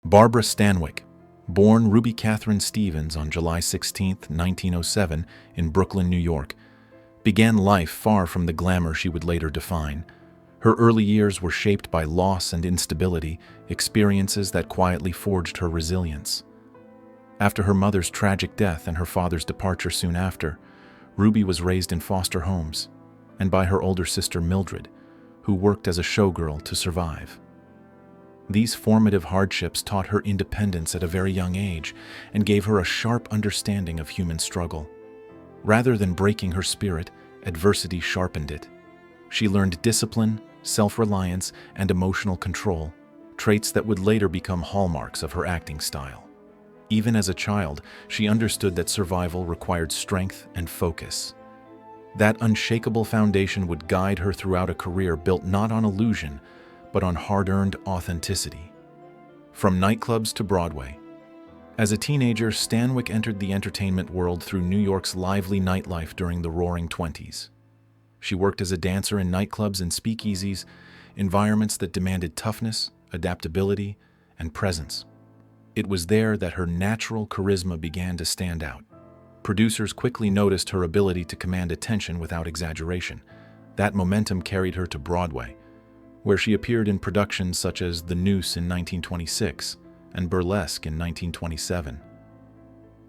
Barbara Stanwyck, born Ruby Catherine Stevens on July 16, 1907, in Brooklyn, New York, began life far from the glamour she would later define. Her early years were shaped by loss and instability, experiences that quietly forged her resilience. After her mother's tragic death and her father's departure soon after, Ruby was raised in foster homes, and by her older sister Mildred, who worked as a showgirl to survive. These formative hardships taught her independence at a very young age and gave her a sharp understanding of human struggle. Rather than breaking her spirit, adversity sharpened it. She learned discipline, self-reliance, and emotional control, traits that would later become hallmarks of her acting style. Even as a child, she understood that survival required strength and focus. That unshakable foundation would guide her throughout a career built not on illusion, but on hard-earned authenticity. From nightclubs to Broadway. As a teenager, Stanwyck entered the entertainment world through New York's lively nightlife during the Roaring Twenties. She worked as a dancer in nightclubs and speakeasies, environments that demanded toughness, adaptability, and presence. It was there that her natural charisma began to stand out. Producers quickly noticed her ability to command attention without exaggeration. That momentum carried her to Broadway, where she appeared in productions such as The Noose in 1926 and Burlesque in 1927.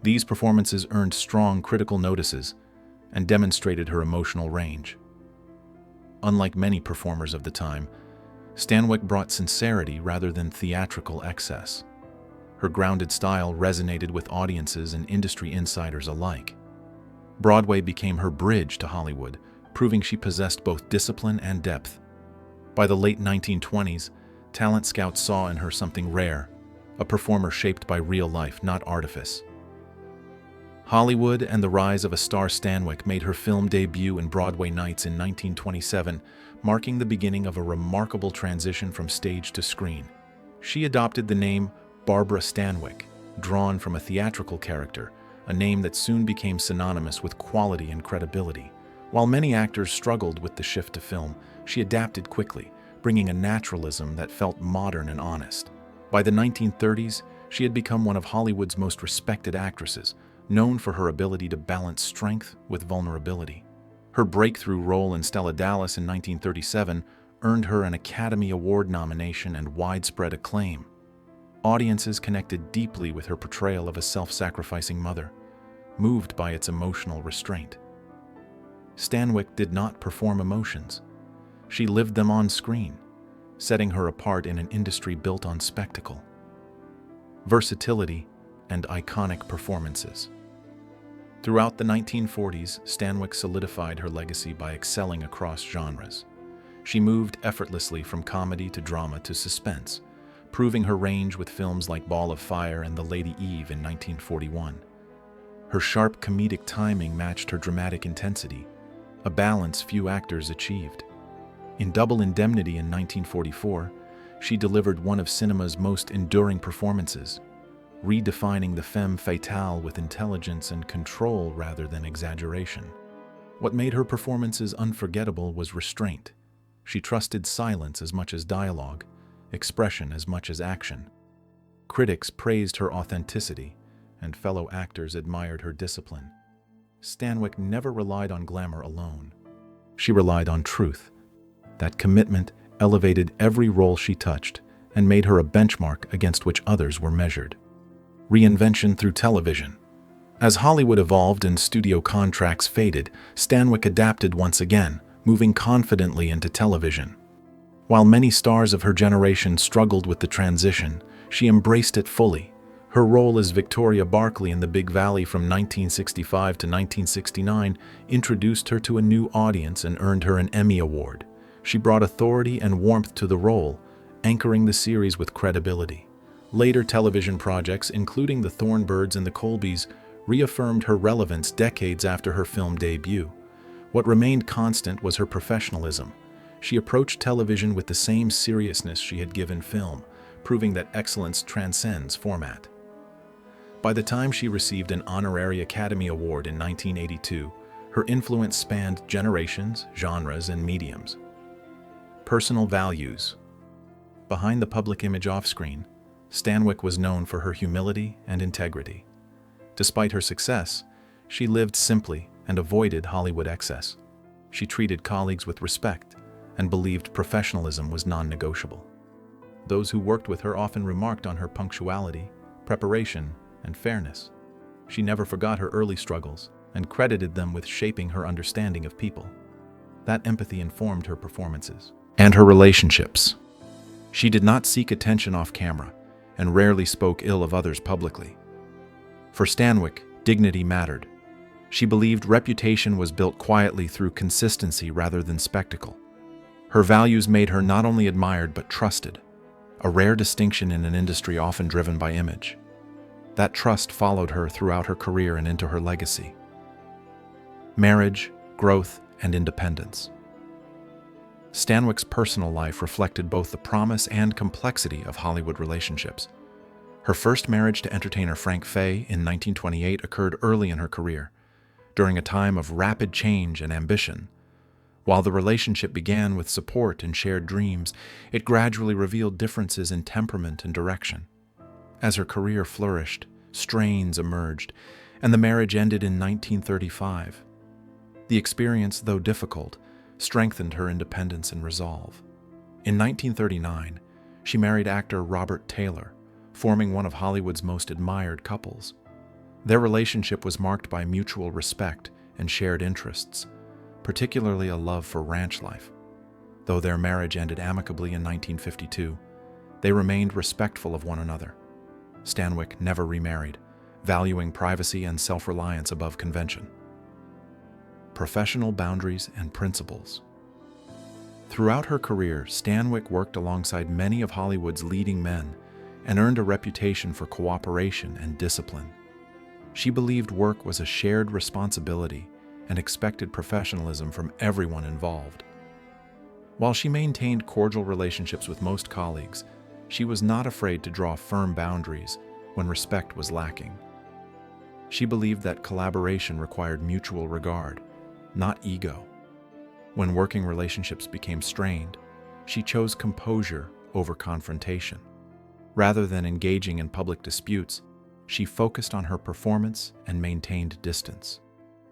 These performances earned strong critical notices and demonstrated her emotional range. Unlike many performers of the time, Stanwyck brought sincerity rather than theatrical excess. Her grounded style resonated with audiences and industry insiders alike. Broadway became her bridge to Hollywood, proving she possessed both discipline and depth. By the late 1920s, talent scouts saw in her something rare, a performer shaped by real life, not artifice. Hollywood and the rise of a star Stanwyck made her film debut in Broadway Nights in 1927, marking the beginning of a remarkable transition from stage to screen. She adopted the name Barbara Stanwyck, drawn from a theatrical character, a name that soon became synonymous with quality and credibility. While many actors struggled with the shift to film, she adapted quickly, bringing a naturalism that felt modern and honest. By the 1930s, she had become one of Hollywood's most respected actresses, known for her ability to balance strength with vulnerability. Her breakthrough role in Stella Dallas in 1937 earned her an Academy Award nomination and widespread acclaim. Audiences connected deeply with her portrayal of a self-sacrificing mother, moved by its emotional restraint. Stanwyck did not perform emotions. She lived them on screen, setting her apart in an industry built on spectacle, versatility, and iconic performances. Throughout the 1940s, Stanwyck solidified her legacy by excelling across genres. She moved effortlessly from comedy to drama to suspense, proving her range with films like Ball of Fire and The Lady Eve in 1941. Her sharp comedic timing matched her dramatic intensity, a balance few actors achieved. In Double Indemnity in 1944, she delivered one of cinema's most enduring performances, redefining the femme fatale with intelligence and control rather than exaggeration. What made her performances unforgettable was restraint. She trusted silence as much as dialogue, expression as much as action. Critics praised her authenticity, and fellow actors admired her discipline. Stanwyck never relied on glamour alone. She relied on truth. That commitment elevated every role she touched and made her a benchmark against which others were measured. Reinvention through television. As Hollywood evolved and studio contracts faded, Stanwyck adapted once again, moving confidently into television. While many stars of her generation struggled with the transition, she embraced it fully. Her role as Victoria Barkley in The Big Valley from 1965 to 1969 introduced her to a new audience and earned her an Emmy Award. She brought authority and warmth to the role, anchoring the series with credibility. Later television projects, including The Thornbirds and The Colbys, reaffirmed her relevance decades after her film debut. What remained constant was her professionalism. She approached television with the same seriousness she had given film, proving that excellence transcends format. By the time she received an honorary Academy Award in 1982, her influence spanned generations, genres, and mediums. Personal values. Behind the public image off-screen, Stanwyck was known for her humility and integrity. Despite her success, she lived simply and avoided Hollywood excess. She treated colleagues with respect and believed professionalism was non-negotiable. Those who worked with her often remarked on her punctuality, preparation, and fairness. She never forgot her early struggles and credited them with shaping her understanding of people. That empathy informed her performances and her relationships. She did not seek attention off camera and rarely spoke ill of others publicly. For Stanwyck, dignity mattered. She believed reputation was built quietly through consistency rather than spectacle. Her values made her not only admired but trusted, a rare distinction in an industry often driven by image. That trust followed her throughout her career and into her legacy. Marriage, growth, and independence. Stanwyck's personal life reflected both the promise and complexity of Hollywood relationships. Her first marriage to entertainer Frank Fay in 1928 occurred early in her career, during a time of rapid change and ambition. While the relationship began with support and shared dreams, it gradually revealed differences in temperament and direction. As her career flourished, strains emerged, and the marriage ended in 1935. The experience, though difficult, strengthened her independence and resolve. In 1939, she married actor Robert Taylor, forming one of Hollywood's most admired couples. Their relationship was marked by mutual respect and shared interests, particularly a love for ranch life. Though their marriage ended amicably in 1952, they remained respectful of one another. Stanwyck never remarried, valuing privacy and self-reliance above convention. Professional boundaries and principles. Throughout her career, Stanwyck worked alongside many of Hollywood's leading men and earned a reputation for cooperation and discipline. She believed work was a shared responsibility and expected professionalism from everyone involved. While she maintained cordial relationships with most colleagues, she was not afraid to draw firm boundaries when respect was lacking. She believed that collaboration required mutual regard, not ego. When working relationships became strained, she chose composure over confrontation. Rather than engaging in public disputes, she focused on her performance and maintained distance.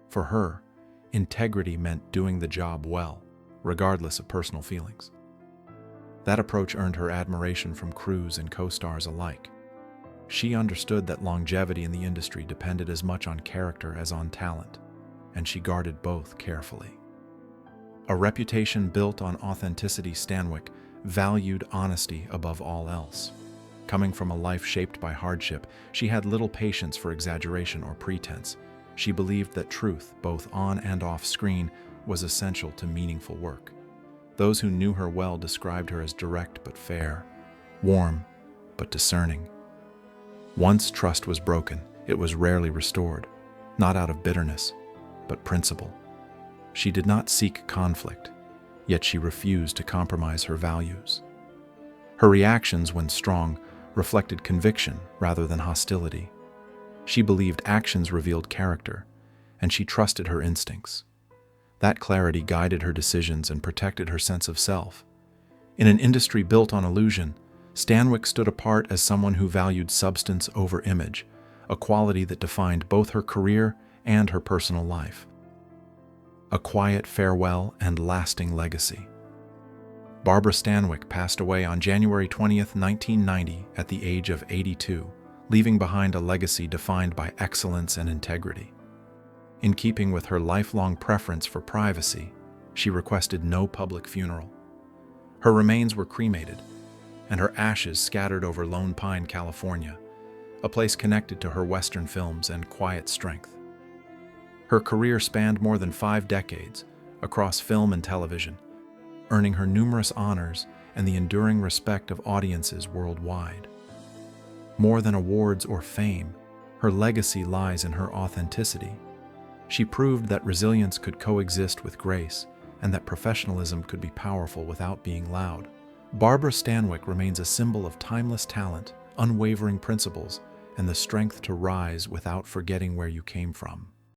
For her, integrity meant doing the job well, regardless of personal feelings. That approach earned her admiration from crews and co-stars alike. She understood that longevity in the industry depended as much on character as on talent, and she guarded both carefully. A reputation built on authenticity, Stanwyck valued honesty above all else. Coming from a life shaped by hardship, she had little patience for exaggeration or pretense. She believed that truth, both on and off screen, was essential to meaningful work. Those who knew her well described her as direct but fair, warm but discerning. Once trust was broken, it was rarely restored, not out of bitterness, but principle. She did not seek conflict, yet she refused to compromise her values. Her reactions, when strong, reflected conviction rather than hostility. She believed actions revealed character, and she trusted her instincts. That clarity guided her decisions and protected her sense of self. In an industry built on illusion, Stanwyck stood apart as someone who valued substance over image, a quality that defined both her career and her personal life. A quiet farewell and lasting legacy. Barbara Stanwyck passed away on January 20th, 1990, at the age of 82, leaving behind a legacy defined by excellence and integrity. In keeping with her lifelong preference for privacy, she requested no public funeral. Her remains were cremated, and her ashes scattered over Lone Pine, California, a place connected to her Western films and quiet strength. Her career spanned more than 5 decades across film and television, earning her numerous honors and the enduring respect of audiences worldwide. More than awards or fame, her legacy lies in her authenticity. She proved that resilience could coexist with grace and that professionalism could be powerful without being loud. Barbara Stanwyck remains a symbol of timeless talent, unwavering principles, and the strength to rise without forgetting where you came from.